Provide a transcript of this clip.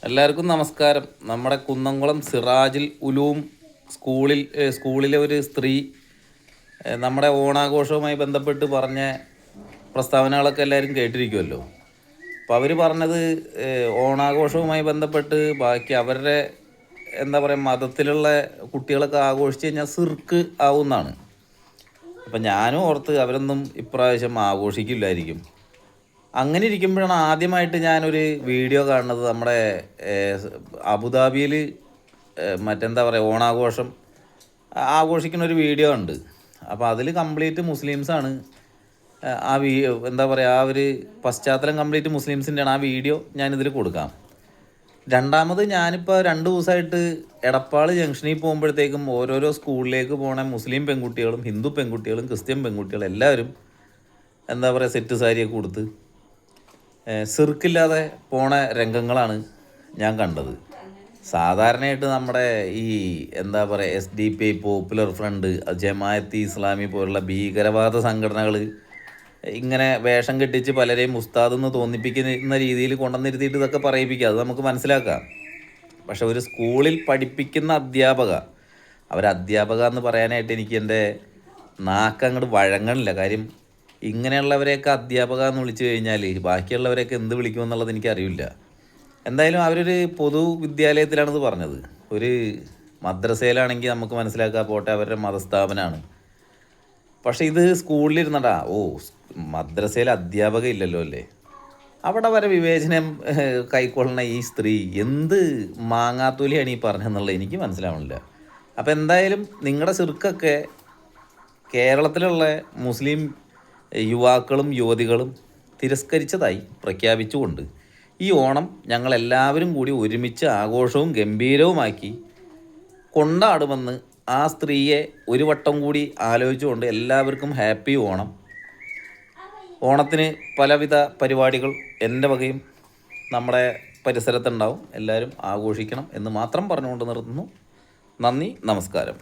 എല്ലാവർക്കും നമസ്കാരം. നമ്മുടെ കുന്നംകുളം സിറാജിൽ ഉലൂം സ്കൂളിലെ ഒരു സ്ത്രീ നമ്മുടെ ഓണാഘോഷവുമായി ബന്ധപ്പെട്ട് പറഞ്ഞ പ്രസ്താവനകളൊക്കെ എല്ലാവരും കേട്ടിരിക്കുമല്ലോ. അപ്പോൾ അവർ പറഞ്ഞത് ഓണാഘോഷവുമായി ബന്ധപ്പെട്ട് ബാക്കി അവരുടെ എന്താ പറയുക മതത്തിലുള്ള കുട്ടികളൊക്കെ ആഘോഷിച്ച് കഴിഞ്ഞാൽ സിർക്ക് ആവുമെന്നാണ്. അപ്പം ഞാനും ഓർത്ത് അവരൊന്നും ഇപ്രാവശ്യം ആഘോഷിക്കില്ലായിരിക്കും. അങ്ങനെ ഇരിക്കുമ്പോഴാണ് ആദ്യമായിട്ട് ഞാനൊരു വീഡിയോ കാണുന്നത്. നമ്മുടെ അബുദാബിയിൽ മറ്റെന്താ പറയുക ഓണാഘോഷം ആഘോഷിക്കുന്ന ഒരു വീഡിയോ ഉണ്ട്. അപ്പോൾ അതിൽ കംപ്ലീറ്റ് മുസ്ലിംസാണ്. ആ എന്താ പറയുക ആ ഒരു പശ്ചാത്തലം കംപ്ലീറ്റ് മുസ്ലിംസിൻ്റെയാണ്. ആ വീഡിയോ ഞാനിതിൽ കൊടുക്കാം. രണ്ടാമത് ഞാനിപ്പോൾ 2 ദിവസമായിട്ട് എടപ്പാൾ ജംഗ്ഷനിൽ പോകുമ്പോഴത്തേക്കും ഓരോരോ സ്കൂളിലേക്ക് പോകണ മുസ്ലിം പെൺകുട്ടികളും ഹിന്ദു പെൺകുട്ടികളും ക്രിസ്ത്യൻ പെൺകുട്ടികളും എല്ലാവരും എന്താ പറയുക സെറ്റ് സാരിയൊക്കെ കൊടുത്ത് സിർക്കില്ലാതെ പോണ രംഗങ്ങളാണ് ഞാൻ കണ്ടത്. സാധാരണയായിട്ട് നമ്മുടെ ഈ എന്താ പറയുക SDP, popular front, Jamaat Islami പോലുള്ള ഭീകരവാദ സംഘടനകൾ ഇങ്ങനെ വേഷം കെട്ടിച്ച് പലരെയും ഉസ്താദെന്ന് തോന്നിപ്പിക്കുന്ന രീതിയിൽ കൊണ്ടുവന്നിരുത്തിയിട്ട് ഇതൊക്കെ പറയിപ്പിക്കുക, അത് നമുക്ക് മനസ്സിലാക്കാം. പക്ഷെ ഒരു സ്കൂളിൽ പഠിപ്പിക്കുന്ന അധ്യാപക എന്ന് പറയാനായിട്ട് എനിക്ക് എൻ്റെ നാക്കങ്ങോട്ട് വഴങ്ങണില്ല. കാര്യം ഇങ്ങനെയുള്ളവരെയൊക്കെ അധ്യാപക എന്ന് വിളിച്ചു കഴിഞ്ഞാൽ ബാക്കിയുള്ളവരെയൊക്കെ എന്ത് വിളിക്കുമെന്നുള്ളത് എനിക്കറിയില്ല. എന്തായാലും അവരൊരു പൊതു വിദ്യാലയത്തിലാണിത് പറഞ്ഞത്. ഒരു മദ്രസയിലാണെങ്കിൽ നമുക്ക് മനസ്സിലാക്കാൻ പോട്ടെ, അവരുടെ മതസ്ഥാപനമാണ്. പക്ഷേ ഇത് സ്കൂളിലിരുന്നടാ, മദ്രസയിൽ അധ്യാപക ഇല്ലല്ലോ അല്ലേ. അവിടെ വരെ വിവേചനം കൈക്കൊള്ളുന്ന ഈ സ്ത്രീ എന്ത് മാങ്ങാത്തൂലിയാണ് ഈ പറഞ്ഞതെന്നുള്ളത് എനിക്ക് മനസ്സിലാവണില്ല. അപ്പോൾ എന്തായാലും നിങ്ങളുടെ ചെറുക്കൊക്കെ കേരളത്തിലുള്ള മുസ്ലിം യുവാക്കളും യുവതികളും തിരസ്കരിച്ചതായി പ്രഖ്യാപിച്ചുകൊണ്ട് ഈ ഓണം ഞങ്ങളെല്ലാവരും കൂടി ഒരുമിച്ച് ആഘോഷവും ഗംഭീരവുമാക്കി കൊണ്ടാടുമെന്ന് ആ സ്ത്രീയെ ഒരു വട്ടം കൂടി ആലോചിച്ചുകൊണ്ട് എല്ലാവർക്കും ഹാപ്പി ഓണം. ഓണത്തിന് പലവിധ പരിപാടികൾ എൻ്റെ വകയും നമ്മുടെ പരിസരത്തുണ്ടാവും. എല്ലാവരും ആഘോഷിക്കണം എന്ന് മാത്രം പറഞ്ഞുകൊണ്ട് നിർത്തുന്നു. നന്ദി, നമസ്കാരം.